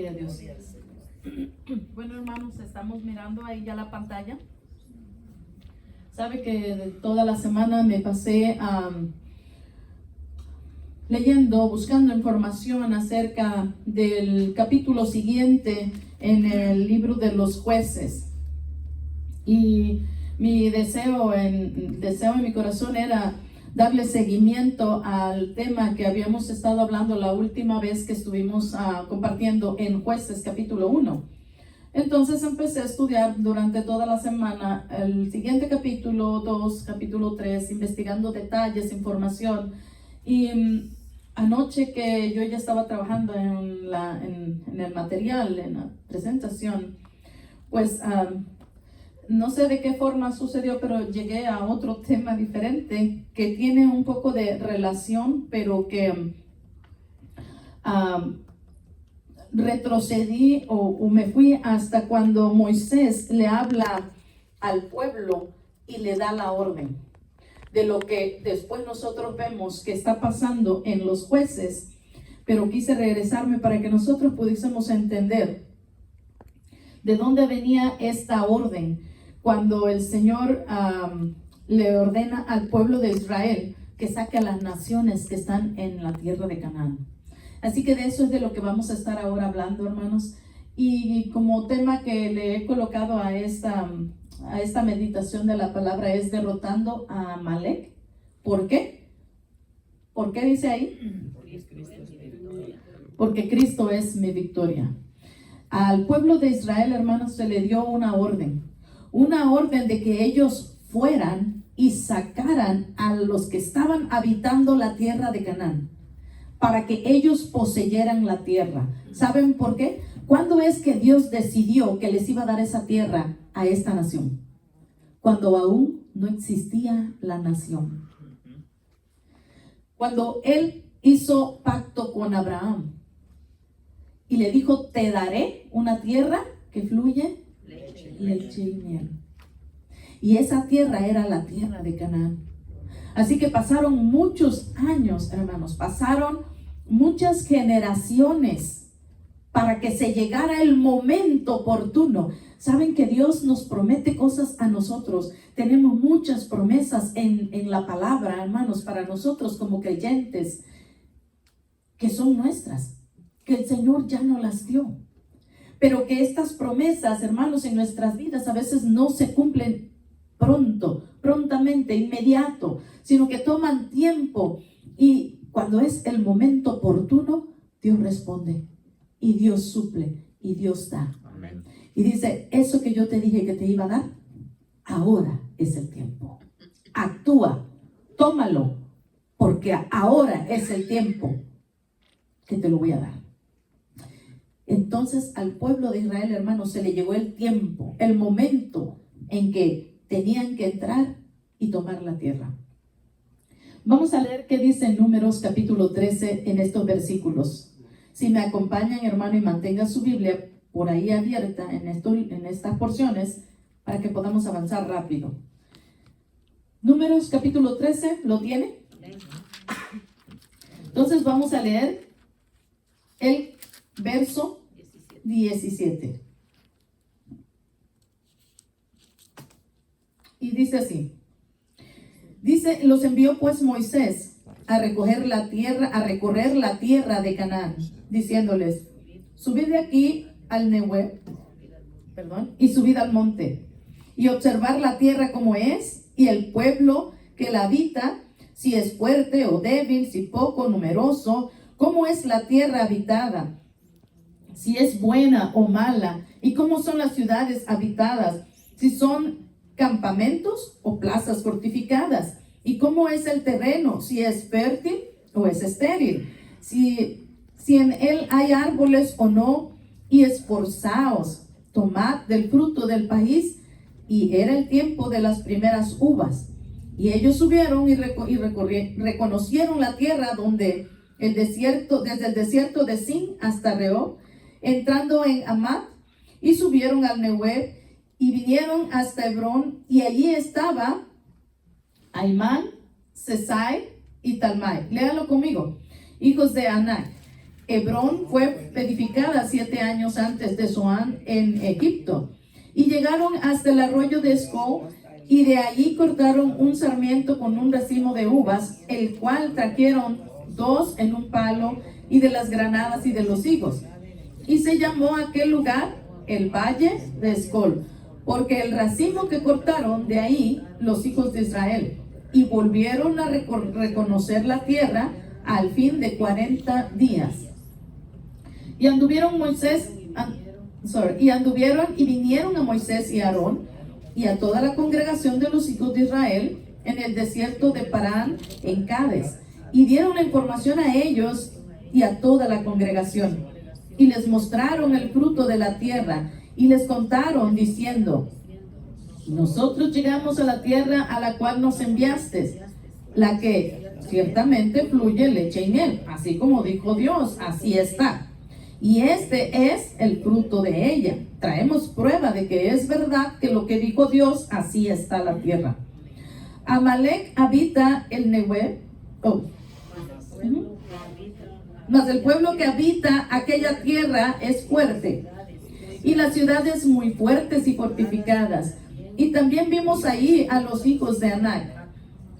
Gloria a Dios. Bueno, hermanos, estamos mirando ahí ya la pantalla. Sabe que de toda la semana me pasé leyendo, buscando información acerca del capítulo siguiente en el libro de los Jueces. Y mi deseo en mi corazón era darle seguimiento al tema que habíamos estado hablando la última vez que estuvimos compartiendo en Jueces capítulo 1. Entonces empecé a estudiar durante toda la semana el siguiente capítulo 2, capítulo 3, investigando detalles, información. Y anoche que yo ya estaba trabajando en el material, en la presentación, pues no sé de qué forma sucedió, pero llegué a otro tema diferente que tiene un poco de relación, pero que retrocedí o me fui hasta cuando Moisés le habla al pueblo y le da la orden de lo que después nosotros vemos que está pasando en los Jueces, pero quise regresarme para que nosotros pudiésemos entender de dónde venía esta orden cuando el Señor le ordena al pueblo de Israel que saque a las naciones que están en la tierra de Canaán. Así que de eso es de lo que vamos a estar ahora hablando, hermanos. Y como tema que le he colocado a esta meditación de la palabra es derrotando a Amalek. ¿Por qué? ¿Por qué dice ahí? Porque Cristo es mi victoria. Al pueblo de Israel, hermanos, se le dio una orden de que ellos fueran y sacaran a los que estaban habitando la tierra de Canaán, para que ellos poseyeran la tierra. ¿Saben por qué? ¿Cuándo es que Dios decidió que les iba a dar esa tierra a esta nación? Cuando aún no existía la nación. Cuando Él hizo pacto con Abraham y le dijo, te daré una tierra que fluye leche y miel. Y esa tierra era la tierra de Canaán. Así que pasaron muchos años, hermanos, pasaron muchas generaciones para que se llegara el momento oportuno. Saben que Dios nos promete cosas a nosotros. Tenemos muchas promesas en la palabra, hermanos, para nosotros como creyentes, que son nuestras, que el Señor ya nos las dio. Pero que estas promesas, hermanos, en nuestras vidas a veces no se cumplen prontamente, inmediato, sino que toman tiempo. Y cuando es el momento oportuno, Dios responde, y Dios suple, y Dios da. Amén. Y dice, eso que yo te dije que te iba a dar, ahora es el tiempo. Actúa, tómalo, porque ahora es el tiempo que te lo voy a dar. Entonces al pueblo de Israel, hermanos, se le llegó el tiempo, el momento en que tenían que entrar y tomar la tierra. Vamos a leer qué dice en Números capítulo 13 en estos versículos. Si me acompañan, hermano, y mantenga su Biblia por ahí abierta en estas porciones para que podamos avanzar rápido. Números capítulo 13, ¿lo tiene? Entonces vamos a leer el verso 17. Y dice así. Dice, los envió pues Moisés a recorrer la tierra de Canaán, diciéndoles, subid de aquí al Nehueb, y subid al monte, y observar la tierra como es, y el pueblo que la habita, si es fuerte o débil, si poco numeroso, cómo es la tierra habitada, si es buena o mala, y cómo son las ciudades habitadas, si son campamentos o plazas fortificadas, y cómo es el terreno, si es fértil o es estéril, si en él hay árboles o no, y esforzaos, tomad del fruto del país. Y era el tiempo de las primeras uvas, y ellos subieron y reconocieron la tierra desde el desierto de Sin hasta Rehob, entrando en Amat, y subieron al Nehueb, y vinieron hasta Hebrón, y allí estaba Aimán, Sesai y Talmai. Léalo conmigo. Hijos de Anak. Hebrón fue edificada 7 años antes de Zoán en Egipto. Y llegaron hasta el arroyo de Escol, y de allí cortaron un sarmiento con un racimo de uvas, el cual trajeron 2 en un palo, y de las granadas y de los higos. Y se llamó aquel lugar el Valle de Escol, porque el racimo que cortaron de ahí los hijos de Israel. Y volvieron a reconocer la tierra al fin de 40 días. Y anduvieron y vinieron a Moisés y a Aarón y a toda la congregación de los hijos de Israel en el desierto de Parán en Cades, y dieron la información a ellos y a toda la congregación, y les mostraron el fruto de la tierra, y les contaron diciendo: nosotros llegamos a la tierra a la cual nos enviaste, la que ciertamente fluye leche y miel, así como dijo Dios, así está. Y este es el fruto de ella. Traemos prueba de que es verdad que lo que dijo Dios, así está la tierra. Amalek habita el Negev. Mas el pueblo que habita aquella tierra es fuerte, y las ciudades muy fuertes y fortificadas. Y también vimos ahí a los hijos de Anac.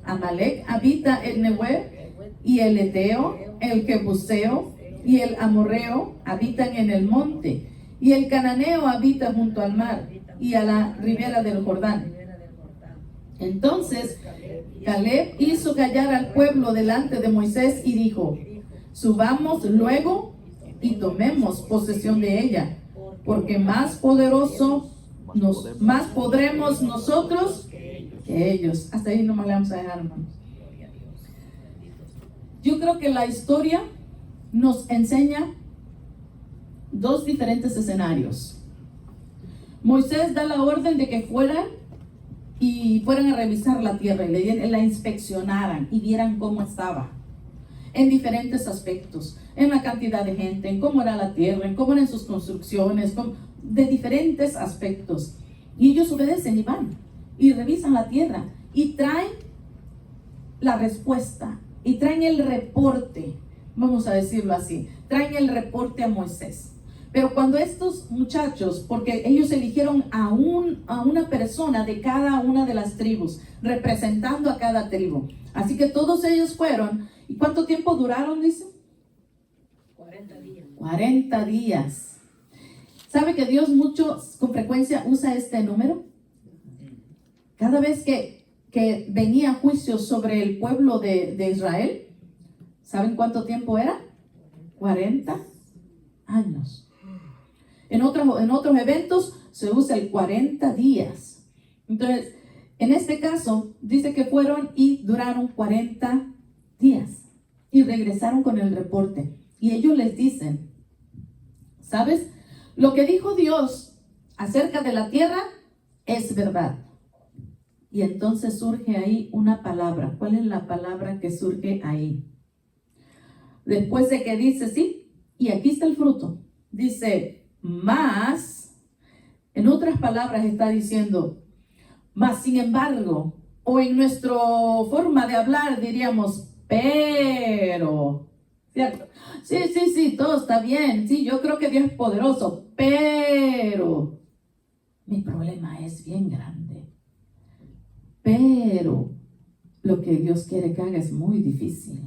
Amalek habita el Negev, y el Eteo, el Jebuseo y el Amorreo habitan en el monte, y el Cananeo habita junto al mar y a la ribera del Jordán. Entonces Caleb hizo callar al pueblo delante de Moisés y dijo: subamos luego y tomemos posesión de ella, porque más podremos nosotros que ellos. Hasta ahí nomás le vamos a dejar, hermanos. Yo creo que la historia nos enseña 2 diferentes escenarios. Moisés da la orden de que fueran a revisar la tierra, y la inspeccionaran y vieran cómo estaba en diferentes aspectos, en la cantidad de gente, en cómo era la tierra, en cómo eran sus construcciones, de diferentes aspectos. Y ellos obedecen y van y revisan la tierra y traen la respuesta y traen el reporte, vamos a decirlo así, traen el reporte a Moisés. Pero cuando estos muchachos, porque ellos eligieron a una persona de cada una de las tribus, representando a cada tribu, así que todos ellos fueron. ¿Y cuánto tiempo duraron, dice? 40 días. 40 días. ¿Sabe que Dios con frecuencia usa este número? Cada vez que venía juicio sobre el pueblo de Israel, ¿saben cuánto tiempo era? 40 años. En otros eventos se usa el 40 días. Entonces, en este caso, dice que fueron y duraron 40 días. Y regresaron con el reporte. Y ellos les dicen: ¿sabes? Lo que dijo Dios acerca de la tierra es verdad. Y entonces surge ahí una palabra. ¿Cuál es la palabra que surge ahí? Después de que dice, sí, y aquí está el fruto. Dice, más, en otras palabras está diciendo, más sin embargo, o en nuestra forma de hablar diríamos, pero, ¿cierto? Sí, todo está bien. Sí, yo creo que Dios es poderoso, pero mi problema es bien grande. Pero lo que Dios quiere que haga es muy difícil.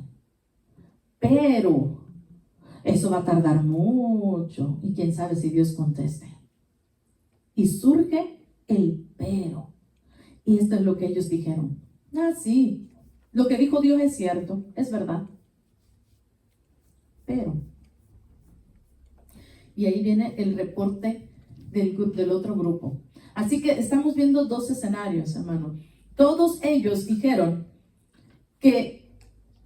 Pero eso va a tardar mucho. Y quién sabe si Dios conteste. Y surge el pero. Y esto es lo que ellos dijeron. Sí, lo que dijo Dios es cierto, es verdad. Pero. Y ahí viene el reporte del otro grupo. Así que estamos viendo 2 escenarios, hermano. Todos ellos dijeron que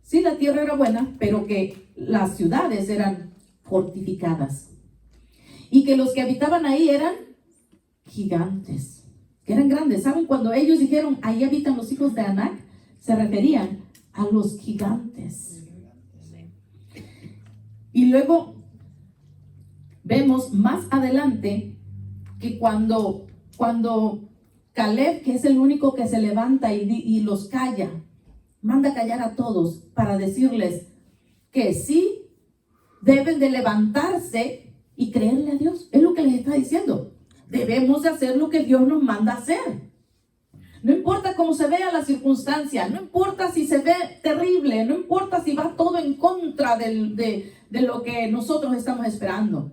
sí, la tierra era buena, pero que las ciudades eran fortificadas. Y que los que habitaban ahí eran gigantes, que eran grandes. ¿Saben? Cuando ellos dijeron, ahí habitan los hijos de Anac, se referían a los gigantes. Y luego vemos más adelante que cuando Caleb, que es el único que se levanta y los calla, manda callar a todos para decirles que sí, deben de levantarse y creerle a Dios. Es lo que les está diciendo. Debemos de hacer lo que Dios nos manda hacer. No importa cómo se vea la circunstancia, no importa si se ve terrible, no importa si va todo en contra de lo que nosotros estamos esperando.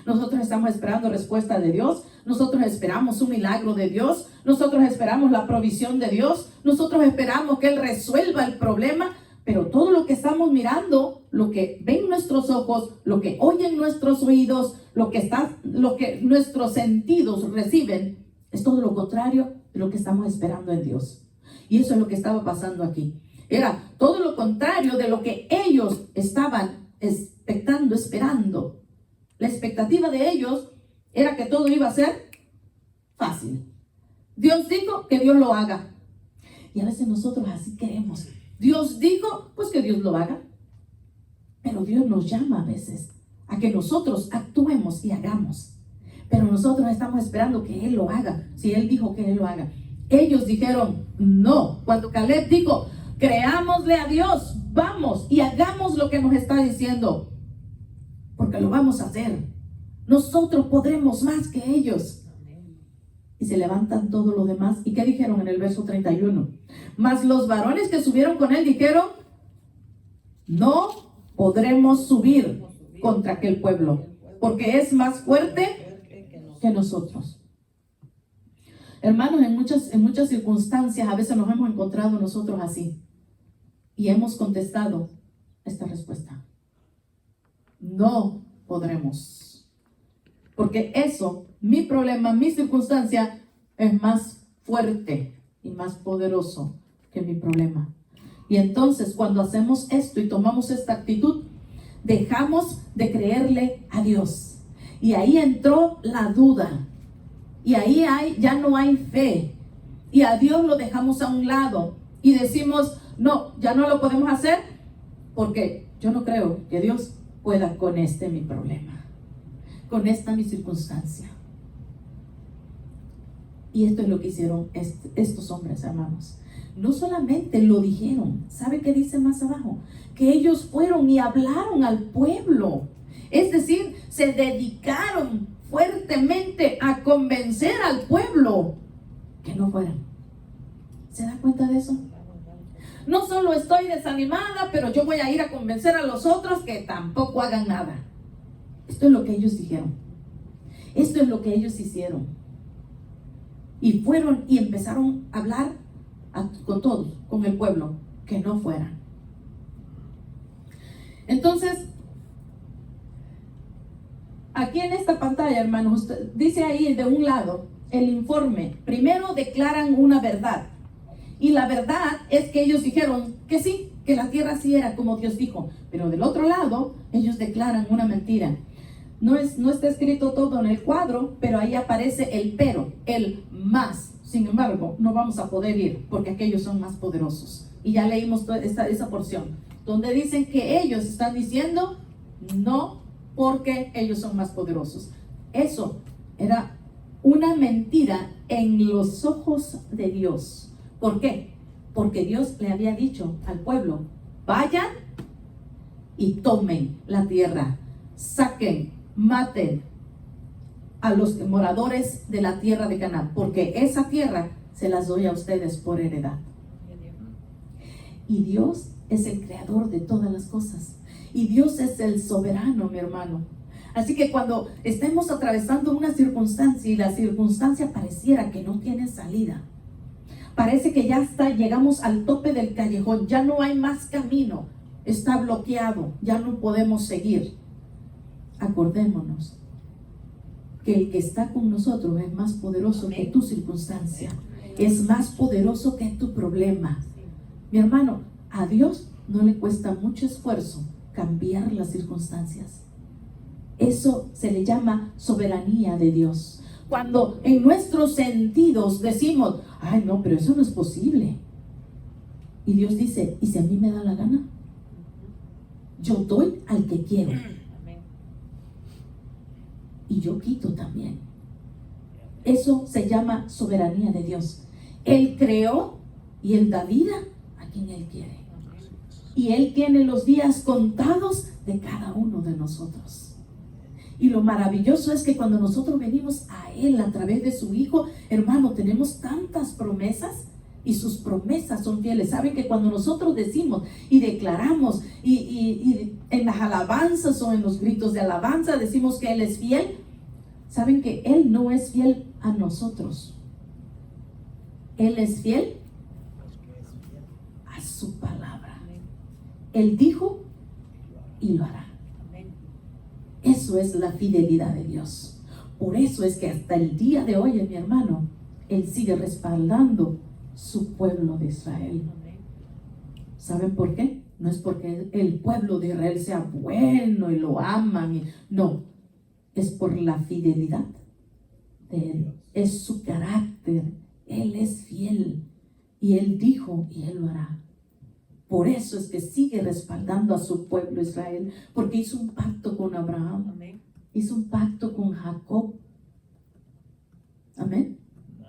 Nosotros estamos esperando respuesta de Dios, nosotros esperamos un milagro de Dios, nosotros esperamos la provisión de Dios, nosotros esperamos que Él resuelva el problema, pero todo lo que estamos mirando, lo que ven nuestros ojos, lo que oyen nuestros oídos, lo que nuestros sentidos reciben, es todo lo contrario de lo que estamos esperando en Dios. Y eso es lo que estaba pasando aquí. Era todo lo contrario de lo que ellos estaban expectando, esperando. La expectativa de ellos era que todo iba a ser fácil. Dios dijo que Dios lo haga. Y a veces nosotros así queremos. Dios dijo, pues que Dios lo haga. Pero Dios nos llama a veces a que nosotros actuemos y hagamos. Pero nosotros estamos esperando que Él lo haga. Si Él dijo que Él lo haga. Ellos dijeron no. Cuando Caleb dijo, creámosle a Dios, vamos y hagamos lo que nos está diciendo. Porque lo vamos a hacer. Nosotros podremos más que ellos. Y se levantan todos los demás. ¿Y qué dijeron en el verso 31? Mas los varones que subieron con él dijeron, no podremos subir contra aquel pueblo, porque es más fuerte que nosotros. Hermanos, en muchas circunstancias a veces nos hemos encontrado nosotros así. Y hemos contestado esta respuesta. No podremos. Porque eso, mi problema, mi circunstancia, es más fuerte y más poderoso que mi problema. Y entonces, cuando hacemos esto y tomamos esta actitud, dejamos de creerle a Dios. Y ahí entró la duda. Y ahí ya no hay fe. Y a Dios lo dejamos a un lado. Y decimos, no, ya no lo podemos hacer porque yo no creo que Dios pueda con mi problema, con esta mi circunstancia. Y esto es lo que hicieron estos hombres, hermanos. No solamente lo dijeron, ¿sabe qué dice más abajo? Que ellos fueron y hablaron al pueblo. Es decir, se dedicaron fuertemente a convencer al pueblo que no fueran. ¿Se da cuenta de eso? No solo estoy desanimada, pero yo voy a ir a convencer a los otros que tampoco hagan nada. Esto es lo que ellos dijeron. Esto es lo que ellos hicieron. Y fueron y empezaron a hablar con todos, con el pueblo, que no fueran. Entonces, aquí en esta pantalla, hermanos, dice ahí de un lado el informe. Primero declaran una verdad. Y la verdad es que ellos dijeron que sí, que la tierra sí era como Dios dijo. Pero del otro lado, ellos declaran una mentira. No está escrito todo en el cuadro, pero ahí aparece el pero, el más. Sin embargo, no vamos a poder ir porque aquellos son más poderosos. Y ya leímos toda esa porción, donde dicen que ellos están diciendo no porque ellos son más poderosos. Eso era una mentira en los ojos de Dios. ¿Por qué? Porque Dios le había dicho al pueblo, vayan y tomen la tierra, saquen, maten a los moradores de la tierra de Canaán, porque esa tierra se las doy a ustedes por heredad. Y Dios es el creador de todas las cosas. Y Dios es el soberano, mi hermano. Así que cuando estemos atravesando una circunstancia y la circunstancia pareciera que no tiene salida, parece que ya llegamos al tope del callejón, ya no hay más camino, está bloqueado, ya no podemos seguir. Acordémonos que el que está con nosotros es más poderoso que tu circunstancia, es más poderoso que tu problema. Mi hermano, a Dios no le cuesta mucho esfuerzo cambiar las circunstancias. Eso se le llama soberanía de Dios. Cuando en nuestros sentidos decimos, ay no, pero eso no es posible. Y Dios dice, ¿y si a mí me da la gana? Yo doy al que quiero. Y yo quito también. Eso se llama soberanía de Dios. Él creó y Él da vida a quien Él quiere. Y Él tiene los días contados de cada uno de nosotros. Y lo maravilloso es que cuando nosotros venimos a Él a través de su Hijo, hermano, tenemos tantas promesas y sus promesas son fieles. Saben que cuando nosotros decimos y declaramos y en las alabanzas o en los gritos de alabanza decimos que Él es fiel, saben que Él no es fiel a nosotros. Él es fiel a su palabra. Él dijo y lo hará. Eso es la fidelidad de Dios. Por eso es que hasta el día de hoy, mi hermano, Él sigue respaldando su pueblo de Israel. ¿Saben por qué? No es porque el pueblo de Israel sea bueno y lo aman. No, es por la fidelidad de Él. Es su carácter. Él es fiel. Y Él dijo y Él lo hará. Por eso es que sigue respaldando a su pueblo Israel, porque hizo un pacto con Abraham, amén. Hizo un pacto con Jacob, amén.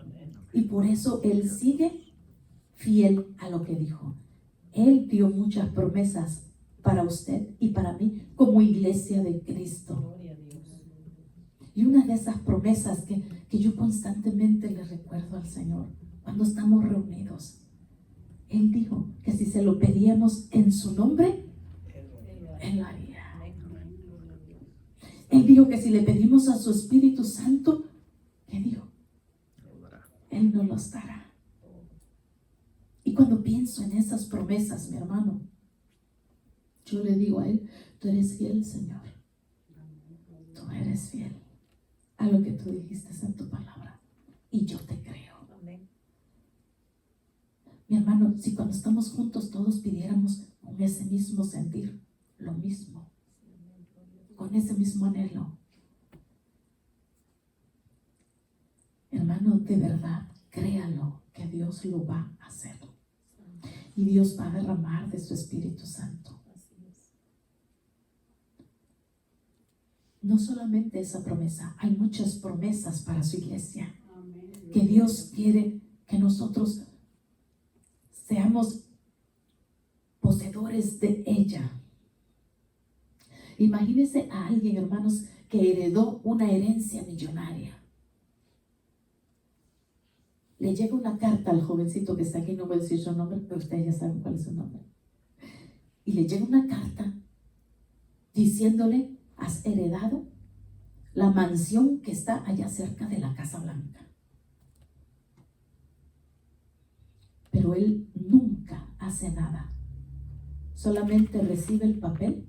Amén. Y por eso Él sigue fiel a lo que dijo. Él dio muchas promesas para usted y para mí como iglesia de Cristo. Y una de esas promesas que yo constantemente le recuerdo al Señor cuando estamos reunidos, Él dijo que si se lo pedíamos en su nombre, Él lo haría. Él dijo que si le pedimos a su Espíritu Santo, ¿qué dijo? Él nos los dará. Y cuando pienso en esas promesas, mi hermano, yo le digo a Él, tú eres fiel, Señor. Tú eres fiel a lo que tú dijiste en tu palabra. Y yo te creo. Mi hermano, si cuando estamos juntos todos pidiéramos con ese mismo sentir, lo mismo, con ese mismo anhelo, hermano, de verdad, créalo que Dios lo va a hacer. Y Dios va a derramar de su Espíritu Santo. No solamente esa promesa, hay muchas promesas para su iglesia. Que Dios quiere que nosotros seamos poseedores de ella. Imagínense a alguien, hermanos, que heredó una herencia millonaria. Le llega una carta al jovencito que está aquí, no voy a decir su nombre, pero ustedes ya saben cuál es su nombre. Y le llega una carta diciéndole, has heredado la mansión que está allá cerca de la Casa Blanca. Pero él nunca hace nada. Solamente recibe el papel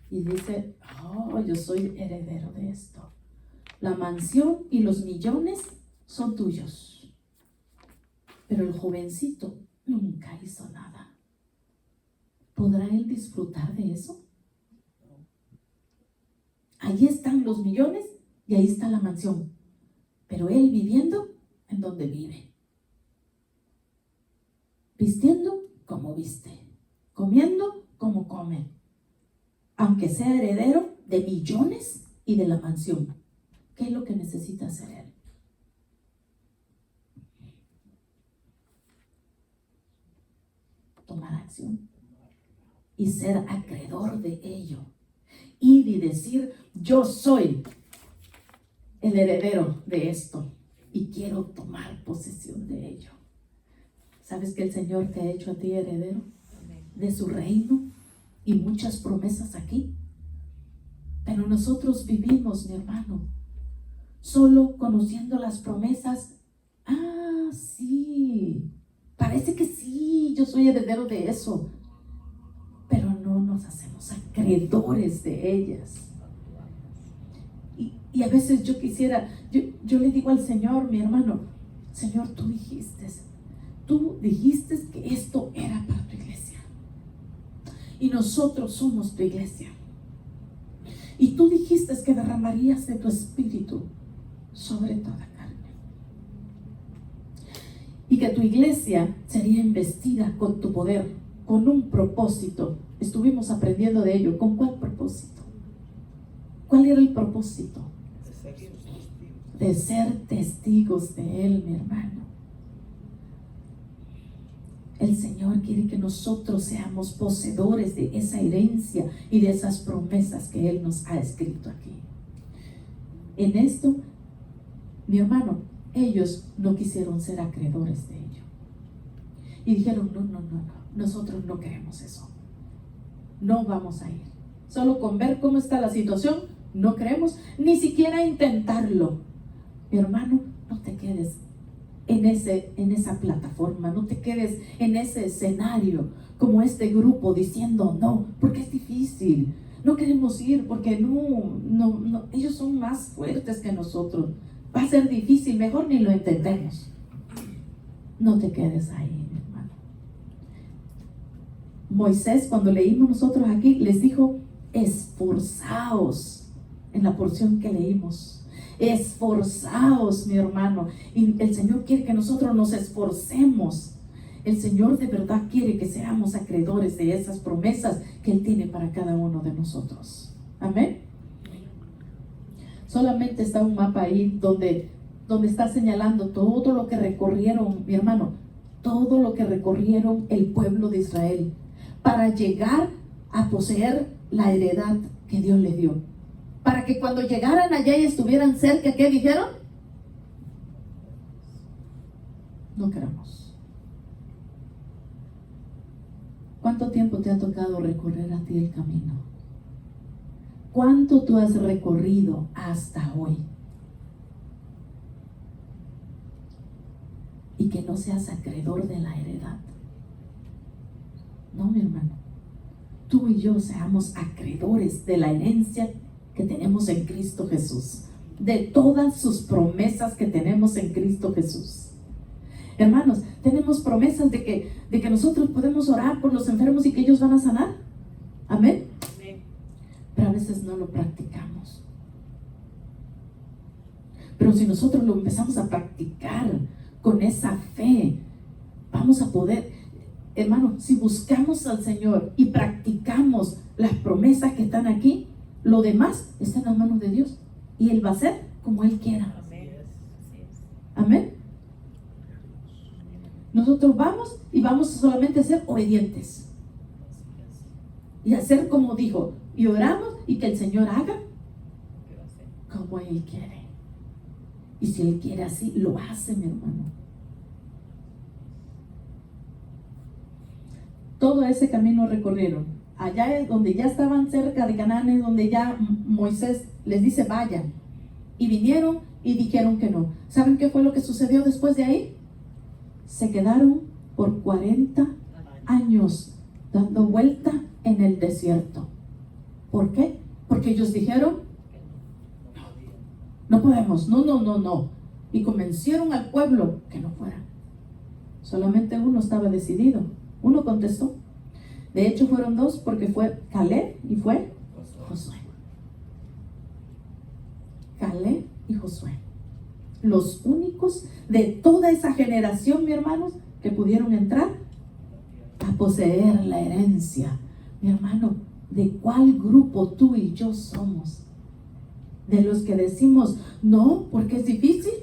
y dice, oh, yo soy heredero de esto. La mansión y los millones son tuyos. Pero el jovencito nunca hizo nada. ¿Podrá él disfrutar de eso? Ahí están los millones y ahí está la mansión. Pero él viviendo en donde vive. Vistiendo como viste, comiendo como come, aunque sea heredero de millones y de la mansión. ¿Qué es lo que necesita hacer él? Tomar acción y ser acreedor de ello. Ir y decir, yo soy el heredero de esto y quiero tomar posesión de ello. ¿Sabes que el Señor te ha hecho a ti heredero de su reino y muchas promesas aquí? Pero nosotros vivimos, mi hermano, solo conociendo las promesas. Ah, sí, parece que sí, yo soy heredero de eso, pero no nos hacemos acreedores de ellas. Y a veces yo quisiera, yo le digo al Señor, mi hermano, Señor, tú dijiste que esto era para tu iglesia. Y nosotros somos tu iglesia. Y tú dijiste que derramarías de tu espíritu sobre toda carne. Y que tu iglesia sería investida con tu poder, con un propósito. Estuvimos aprendiendo de ello. ¿Con cuál propósito? ¿Cuál era el propósito? De ser testigos de Él, mi hermano. El Señor quiere que nosotros seamos poseedores de esa herencia y de esas promesas que Él nos ha escrito aquí. En esto, mi hermano, ellos no quisieron ser acreedores de ello. Y dijeron, no, nosotros no queremos eso. No vamos a ir. Solo con ver cómo está la situación, no queremos ni siquiera intentarlo. Mi hermano, no te quedes en esa plataforma, no te quedes en ese escenario como este grupo diciendo no, porque es difícil, no queremos ir porque no, ellos son más fuertes que nosotros, va a ser difícil, mejor ni lo intentemos. No te quedes ahí, mi hermano. Moisés, cuando leímos nosotros aquí, les dijo, esforzaos, en la porción que leímos. Esforzaos, mi hermano. Y el Señor quiere que nosotros nos esforcemos. El Señor de verdad quiere que seamos acreedores de esas promesas que Él tiene para cada uno de nosotros. Amén. Solamente está un mapa ahí donde está señalando todo lo que recorrieron, mi hermano, todo lo que recorrieron el pueblo de Israel para llegar a poseer la heredad que Dios le dio. Para que cuando llegaran allá y estuvieran cerca, ¿qué dijeron? No queremos. ¿Cuánto tiempo te ha tocado recorrer a ti el camino? ¿Cuánto tú has recorrido hasta hoy? Y que no seas acreedor de la heredad. No, mi hermano. Tú y yo seamos acreedores de la herencia que tenemos en Cristo Jesús, de todas sus promesas que tenemos en Cristo Jesús. Hermanos, tenemos promesas de que nosotros podemos orar por los enfermos y que ellos van a sanar. Amén. Amén. Pero a veces no lo practicamos. Pero si nosotros lo empezamos a practicar con esa fe, vamos a poder. Hermano, si buscamos al Señor y practicamos las promesas que están aquí, lo demás está en las manos de Dios y Él va a hacer como Él quiera. Amén. Nosotros vamos y vamos solamente a ser obedientes y hacer como dijo, y oramos y que el Señor haga como Él quiere. Y si Él quiere así, lo hace, mi hermano. Todo ese camino recorrieron. Allá es donde ya estaban cerca de Canaán, es donde ya Moisés les dice vayan. Y vinieron y dijeron que no. ¿Saben qué fue lo que sucedió después de ahí? Se quedaron por 40 años dando vuelta en el desierto. ¿Por qué? Porque ellos dijeron no podemos, no. Y convencieron al pueblo que no fuera. Solamente uno estaba decidido. Uno contestó. De hecho fueron dos, porque fue Caleb y fue Josué. Caleb y Josué. Los únicos de toda esa generación, mi hermanos, que pudieron entrar a poseer la herencia. Mi hermano, ¿de cuál grupo tú y yo somos? ¿De los que decimos no porque es difícil?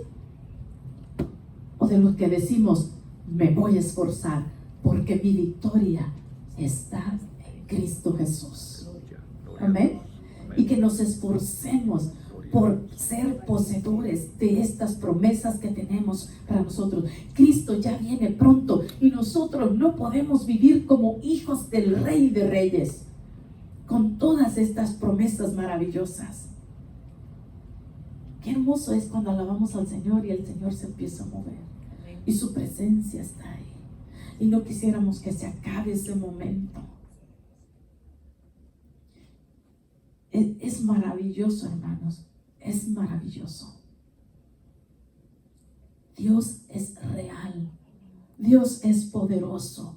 ¿O de los que decimos me voy a esforzar porque mi victoria está en Cristo Jesús? Amén. Y que nos esforcemos por ser poseedores de estas promesas que tenemos para nosotros. Cristo ya viene pronto y nosotros no podemos vivir como hijos del Rey de Reyes con todas estas promesas maravillosas. Qué hermoso es cuando alabamos al Señor y el Señor se empieza a mover y su presencia está ahí. Y no quisiéramos que se acabe ese momento. Es maravilloso, hermanos. Es maravilloso. Dios es real. Dios es poderoso.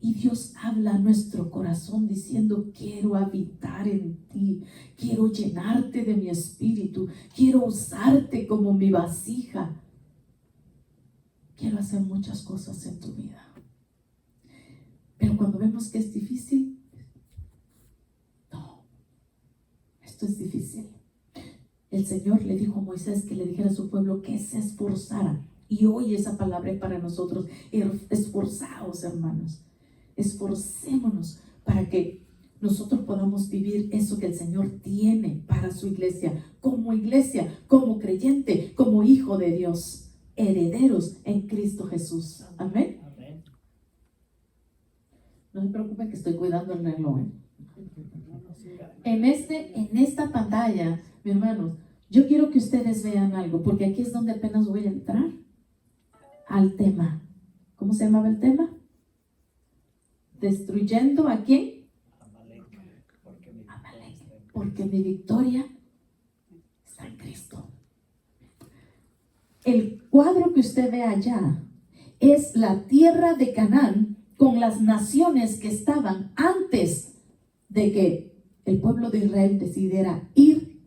Y Dios habla a nuestro corazón diciendo, quiero habitar en ti, quiero llenarte de mi espíritu, quiero usarte como mi vasija. Quiero hacer muchas cosas en tu vida. Pero cuando vemos que es difícil, no, esto es difícil. El Señor le dijo a Moisés que le dijera a su pueblo que se esforzara Y hoy esa palabra es para nosotros. Esforzaos, hermanos. Esforcémonos para que nosotros podamos vivir eso que el Señor tiene para su iglesia, como creyente, como hijo de Dios, herederos en Cristo Jesús. Amén. No se preocupen que estoy cuidando el reloj. En esta pantalla, mi hermano, yo quiero que ustedes vean algo, porque aquí es donde apenas voy a entrar al tema. ¿Cómo se llamaba el tema? ¿Destruyendo a quién? Amalek, porque mi victoria está en Cristo. El cuadro que usted ve allá es la tierra de Canaán con las naciones que estaban antes de que el pueblo de Israel decidiera ir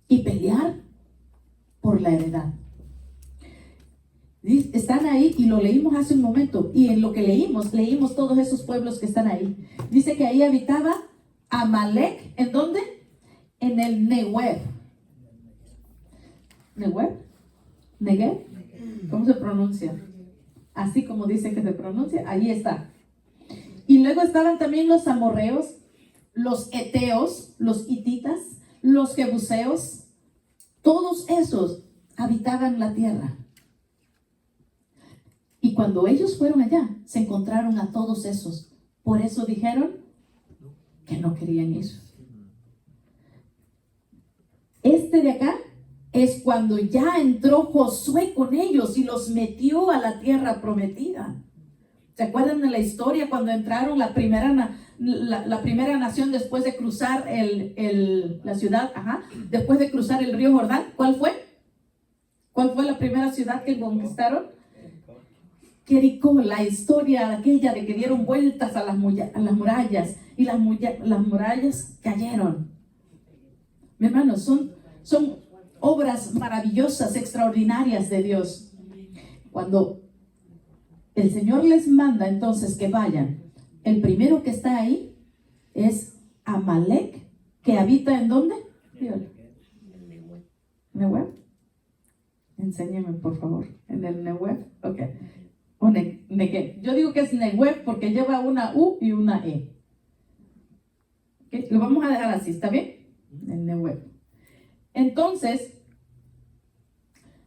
y pelear por la heredad. Están ahí y lo leímos hace un momento, y en lo que leímos todos esos pueblos que están ahí. Dice que ahí habitaba Amalek. ¿En dónde? En el Negev. ¿Negev? ¿Cómo se pronuncia? Así como dice que se pronuncia, ahí está. Y luego estaban también los amorreos, los eteos, los hititas, los jebuseos. Todos esos habitaban la tierra. Y cuando ellos fueron allá, se encontraron a todos esos. Por eso dijeron que no querían ir. Este de acá es cuando ya entró Josué con ellos y los metió a la tierra prometida. ¿Se acuerdan de la historia cuando entraron la primera nación después de cruzar la ciudad? Después de cruzar el río Jordán. ¿Cuál fue? ¿Cuál fue la primera ciudad que conquistaron? Jericó. La historia aquella de que dieron vueltas a las murallas y las murallas cayeron. Mi hermano, son obras maravillosas, extraordinarias de Dios. Cuando el Señor les manda entonces que vayan, el primero que está ahí es Amalek, que habita ¿en dónde? ¿Negev? Enséñeme por favor. En el Negev. Ok. O Negev. Yo digo que es Negev porque lleva una U y una E. ¿Okay? Lo vamos a dejar así, ¿está bien? El Negev. Entonces,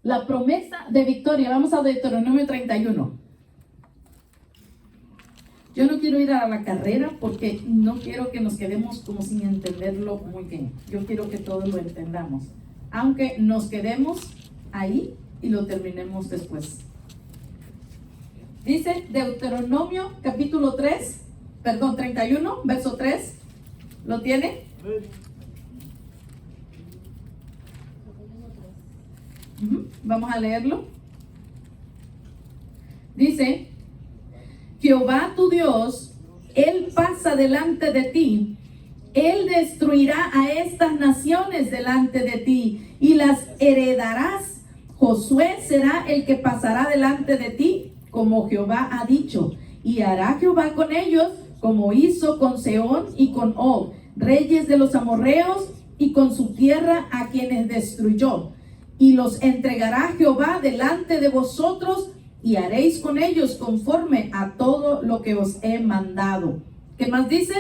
la promesa de victoria. Vamos a Deuteronomio 31. Yo no quiero ir a la carrera porque no quiero que nos quedemos como sin entenderlo muy bien. Yo quiero que todos lo entendamos. Aunque nos quedemos ahí y lo terminemos después. Dice Deuteronomio capítulo 31, verso 3. ¿Lo tiene? Vamos a leerlo. Dice: Jehová tu Dios, Él pasa delante de ti. Él destruirá a estas naciones delante de ti y las heredarás. Josué será el que pasará delante de ti, como Jehová ha dicho. Y hará Jehová con ellos como hizo con Sehón y con Og, reyes de los amorreos, y con su tierra a quienes destruyó. Y los entregará Jehová delante de vosotros, y haréis con ellos conforme a todo lo que os he mandado. ¿Qué más dice?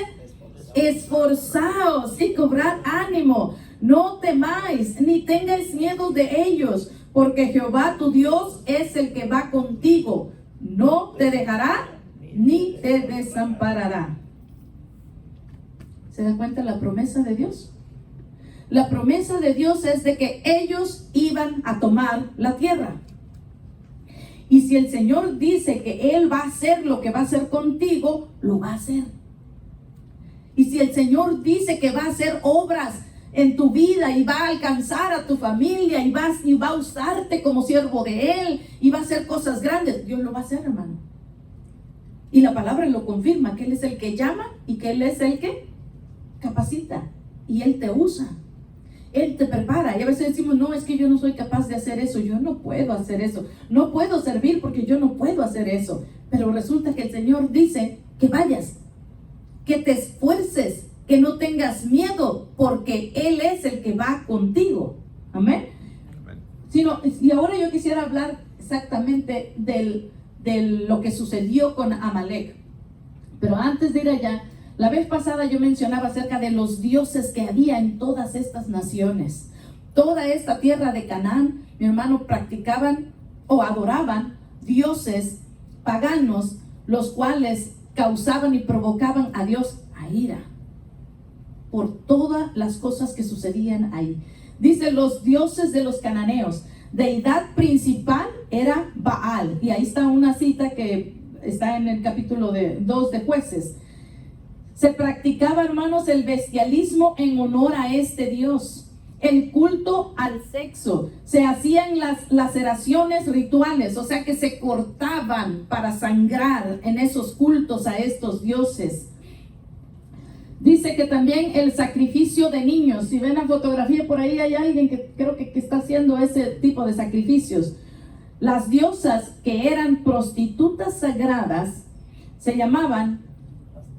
Esforzaos y cobrad ánimo. No temáis, ni tengáis miedo de ellos, porque Jehová tu Dios es el que va contigo. No te dejará, ni te desamparará. ¿Se da cuenta la promesa de Dios? La promesa de Dios es de que ellos iban a tomar la tierra. Y si el Señor dice que Él va a hacer lo que va a hacer contigo, lo va a hacer. Y si el Señor dice que va a hacer obras en tu vida y va a alcanzar a tu familia y va a usarte como siervo de Él y va a hacer cosas grandes, Dios lo va a hacer, hermano. Y la palabra lo confirma, que Él es el que llama y que Él es el que capacita. Y Él te usa. Él te prepara. Y a veces decimos, no, es que yo no soy capaz de hacer eso. Yo no puedo hacer eso. No puedo servir porque yo no puedo hacer eso. Pero resulta que el Señor dice que vayas, que te esfuerces, que no tengas miedo, porque Él es el que va contigo. Amén. Y ahora yo quisiera hablar exactamente de lo que sucedió con Amalek. Pero antes de ir allá, la vez pasada yo mencionaba acerca de los dioses que había en todas estas naciones. Toda esta tierra de Canaán, mi hermano, practicaban o adoraban dioses paganos, los cuales causaban y provocaban a Dios a ira por todas las cosas que sucedían ahí. Dice, los dioses de los cananeos, deidad principal era Baal. Y ahí está una cita que está en el capítulo 2 de Jueces. Se practicaba, hermanos, el bestialismo en honor a este Dios. El culto al sexo. Se hacían las laceraciones rituales, o sea que se cortaban para sangrar en esos cultos a estos dioses. Dice que también el sacrificio de niños. Si ven la fotografía por ahí, hay alguien que creo que está haciendo ese tipo de sacrificios. Las diosas que eran prostitutas sagradas se llamaban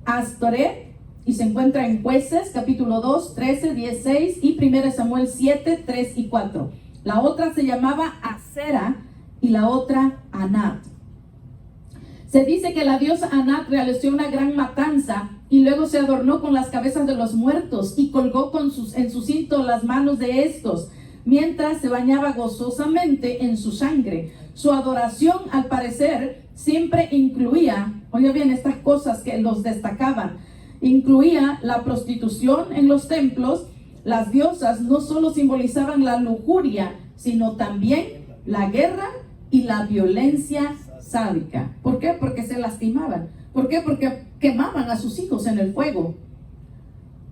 Astoret, y se encuentra en Jueces, capítulo 2, 13, 16 y 1 Samuel 7, 3 y 4. La otra se llamaba Acera y la otra Anat. Se dice que la diosa Anat realizó una gran matanza y luego se adornó con las cabezas de los muertos y colgó en su cinto las manos de estos, mientras se bañaba gozosamente en su sangre. Su adoración, al parecer, siempre incluía, oiga bien, estas cosas que los destacaban, incluía la prostitución en los templos. Las diosas no solo simbolizaban la lujuria, sino también la guerra y la violencia sádica. ¿Por qué? Porque se lastimaban. ¿Por qué? Porque quemaban a sus hijos en el fuego.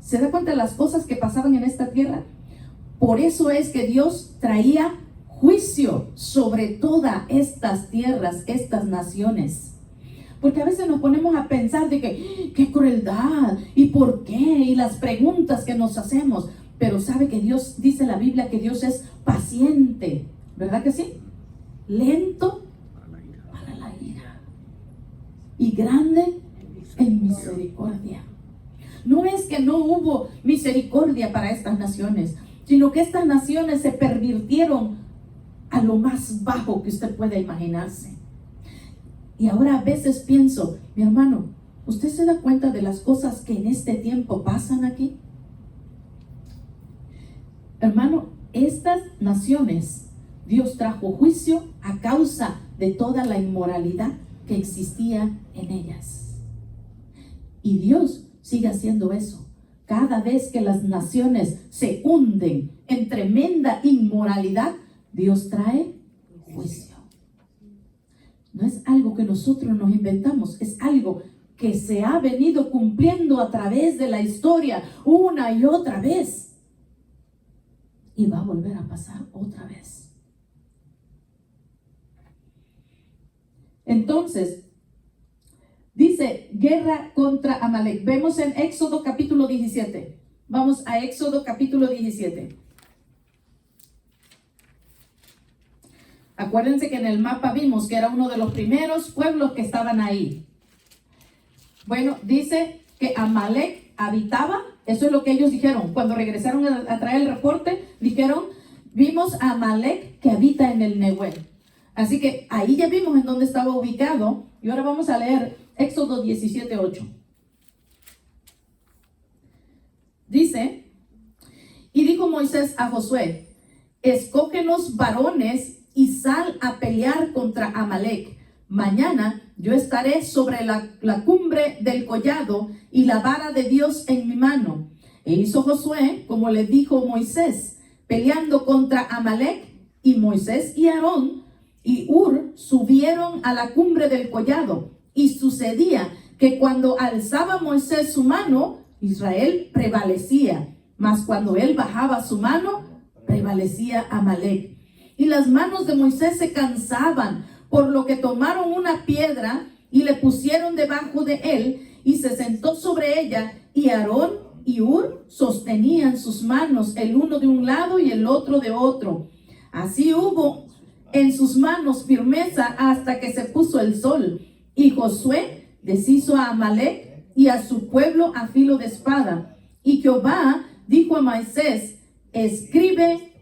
¿Se da cuenta de las cosas que pasaban en esta tierra? Por eso es que Dios traía juicio sobre todas estas tierras, estas naciones. Porque a veces nos ponemos a pensar de que, qué crueldad, y por qué, y las preguntas que nos hacemos. Pero sabe que Dios, dice la Biblia, que Dios es paciente, ¿verdad que sí? Lento para la ira y grande en misericordia. No es que no hubo misericordia para estas naciones, sino que estas naciones se pervirtieron a lo más bajo que usted pueda imaginarse. Y ahora a veces pienso, mi hermano, ¿usted se da cuenta de las cosas que en este tiempo pasan aquí? Hermano, estas naciones, Dios trajo juicio a causa de toda la inmoralidad que existía en ellas. Y Dios sigue haciendo eso. Cada vez que las naciones se hunden en tremenda inmoralidad, Dios trae juicio. No es algo que nosotros nos inventamos, es algo que se ha venido cumpliendo a través de la historia una y otra vez. Y va a volver a pasar otra vez. Entonces, dice, guerra contra Amalek. Vemos en Éxodo capítulo 17. Vamos a Éxodo capítulo 17. Acuérdense que en el mapa vimos que era uno de los primeros pueblos que estaban ahí. Bueno, dice que Amalek habitaba, eso es lo que ellos dijeron. Cuando regresaron a traer el reporte, dijeron, vimos a Amalek que habita en el Nehuel. Así que ahí ya vimos en dónde estaba ubicado. Y ahora vamos a leer Éxodo 17, 8. Dice, y dijo Moisés a Josué, escógenos varones y sal a pelear contra Amalek. Mañana yo estaré sobre la cumbre del collado y la vara de Dios en mi mano. E hizo Josué como le dijo Moisés, peleando contra Amalek, y Moisés y Aarón y Hur subieron a la cumbre del collado. Y sucedía que cuando alzaba Moisés su mano, Israel prevalecía, mas cuando él bajaba su mano, prevalecía Amalek. Y las manos de Moisés se cansaban, por lo que tomaron una piedra y le pusieron debajo de él, y se sentó sobre ella, y Aarón y Hur sostenían sus manos, el uno de un lado y el otro de otro. Así hubo en sus manos firmeza hasta que se puso el sol. Y Josué deshizo a Amalek y a su pueblo a filo de espada. Y Jehová dijo a Moisés, escribe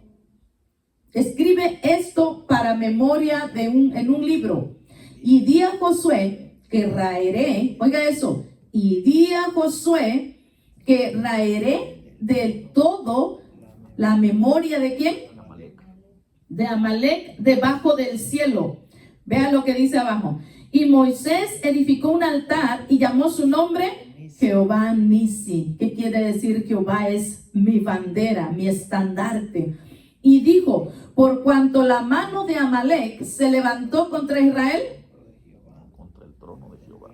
escribe esto para memoria en un libro. Y di a Josué que raeré, oiga eso, y di a Josué que raeré de todo la memoria de ¿quién? De Amalek debajo del cielo. Vea lo que dice abajo. Y Moisés edificó un altar y llamó su nombre Jehová Nisi. ¿Qué quiere decir? Jehová es mi bandera, mi estandarte. Y dijo, por cuanto la mano de Amalek se levantó contra Israel, contra el trono de Jehová.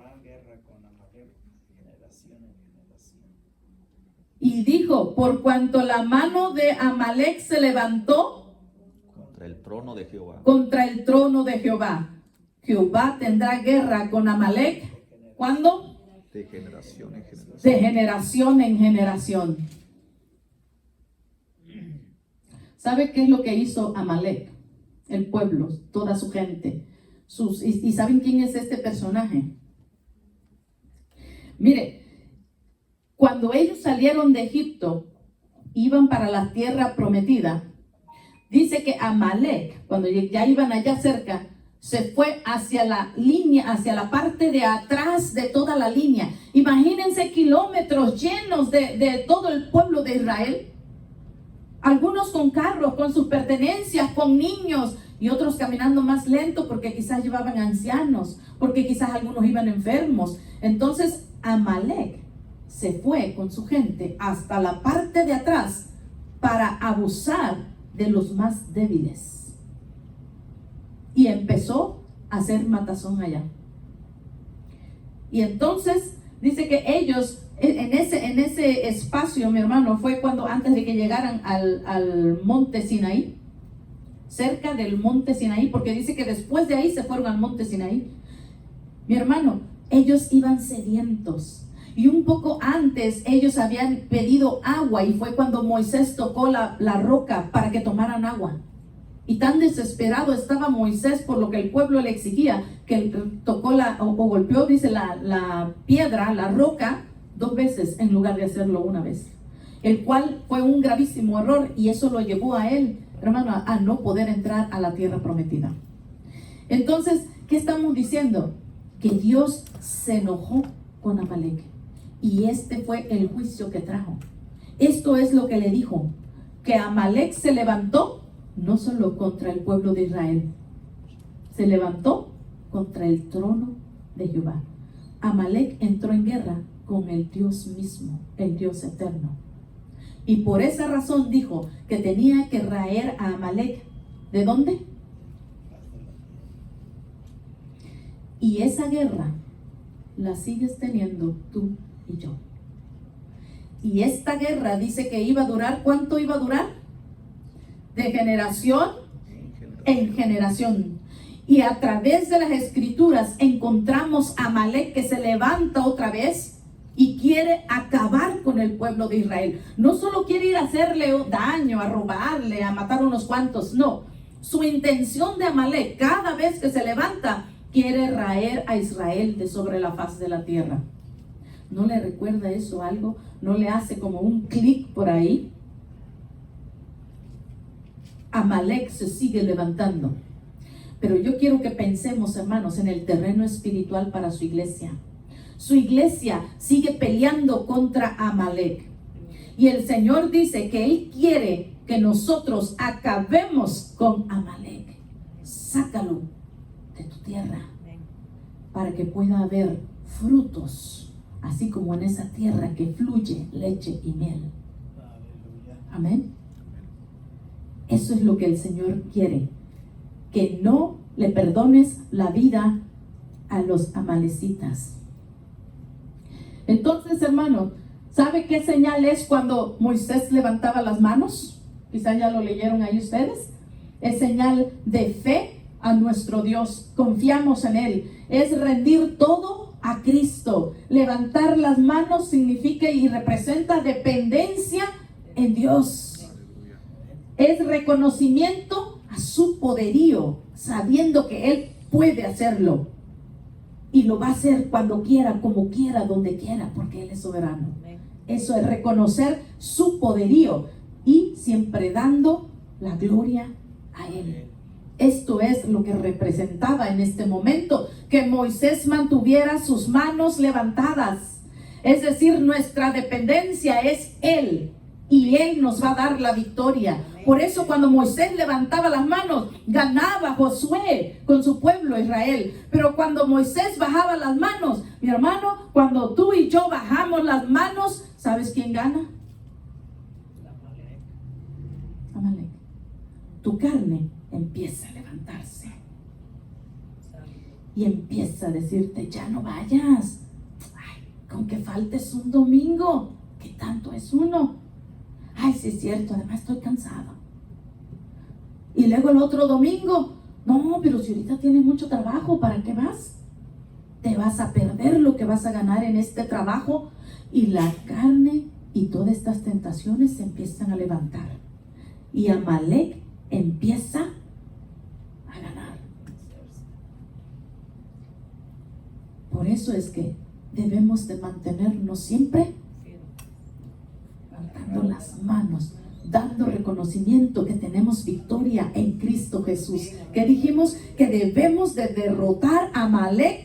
y dijo, por cuanto la mano de Amalek se levantó Contra el trono de Jehová. contra el trono de Jehová. Jehová tendrá guerra con Amalek. ¿Cuándo? De generación en generación. De generación en generación. ¿Sabe qué es lo que hizo Amalek? El pueblo, toda su gente. ¿Y saben quién es este personaje? Mire, cuando ellos salieron de Egipto, iban para la tierra prometida. Dice que Amalek, cuando ya iban allá cerca, se fue hacia la línea, hacia la parte de atrás de toda la línea. Imagínense kilómetros llenos de todo el pueblo de Israel. Algunos con carros, con sus pertenencias, con niños, y otros caminando más lento porque quizás llevaban ancianos, porque quizás algunos iban enfermos. Entonces Amalek se fue con su gente hasta la parte de atrás para abusar de los más débiles. Y empezó a hacer matazón allá. Y entonces dice que ellos, en ese espacio, mi hermano, fue cuando antes de que llegaran al monte Sinaí, cerca del monte Sinaí, porque dice que después de ahí se fueron al monte Sinaí. Mi hermano, ellos iban sedientos. Y un poco antes ellos habían pedido agua y fue cuando Moisés tocó la roca para que tomaran agua. Y tan desesperado estaba Moisés por lo que el pueblo le exigía, que tocó o golpeó, dice, la piedra, la roca, 2 veces en lugar de hacerlo una vez. El cual fue un gravísimo error y eso lo llevó a él, hermano, a no poder entrar a la tierra prometida. Entonces, ¿qué estamos diciendo? Que Dios se enojó con Amalek. Y este fue el juicio que trajo. Esto es lo que le dijo, que Amalek se levantó no solo contra el pueblo de Israel, se levantó contra el trono de Jehová. Amalek entró en guerra con el Dios mismo, el Dios eterno. Y por esa razón dijo que tenía que raer a Amalek. ¿De dónde? Y esa guerra la sigues teniendo tú y yo. Y esta guerra dice que iba a durar, ¿cuánto iba a durar? De generación en generación. Y a través de las escrituras encontramos a Amalek que se levanta otra vez y quiere acabar con el pueblo de Israel. No solo quiere ir a hacerle daño, a robarle, a matar unos cuantos, no. Su intención de Amalek, cada vez que se levanta, quiere raer a Israel de sobre la faz de la tierra. ¿No le recuerda eso algo? ¿No le hace como un clic por ahí? Amalek se sigue levantando. Pero yo quiero que pensemos, hermanos, en el terreno espiritual para su iglesia. Su iglesia sigue peleando contra Amalek. Y el Señor dice que Él quiere que nosotros acabemos con Amalek. Sácalo de tu tierra para que pueda haber frutos, así como en esa tierra que fluye leche y miel. Amén. Eso es lo que el Señor quiere, que no le perdones la vida a los amalecitas. Entonces, hermano, ¿sabe qué señal es cuando Moisés levantaba las manos? Quizás ya lo leyeron ahí ustedes. Es señal de fe a nuestro Dios. Confiamos en Él. Es rendir todo a Cristo. Levantar las manos significa y representa dependencia en Dios. Es reconocimiento a su poderío, sabiendo que Él puede hacerlo. Y lo va a hacer cuando quiera, como quiera, donde quiera, porque Él es soberano. Eso es reconocer su poderío y siempre dando la gloria a él. Esto es lo que representaba en este momento, que Moisés mantuviera sus manos levantadas. Es decir, nuestra dependencia es Él y Él nos va a dar la victoria. Por eso cuando Moisés levantaba las manos, ganaba Josué con su pueblo Israel. Pero cuando Moisés bajaba las manos, mi hermano, cuando tú y yo bajamos las manos, ¿sabes quién gana? Amalek. Tu carne empieza a levantarse y empieza a decirte: ya no vayas. Ay, con que faltes un domingo, ¿qué tanto es uno? Ay, sí es cierto, además estoy cansado. Y luego el otro domingo, no, pero si ahorita tienes mucho trabajo, ¿para qué vas? Te vas a perder lo que vas a ganar en este trabajo. Y la carne y todas estas tentaciones se empiezan a levantar. Y Amalek empieza a ganar. Por eso es que debemos de mantenernos siempre levantando las manos, dando reconocimiento que tenemos victoria en Cristo Jesús. Que dijimos que debemos de derrotar a Amalek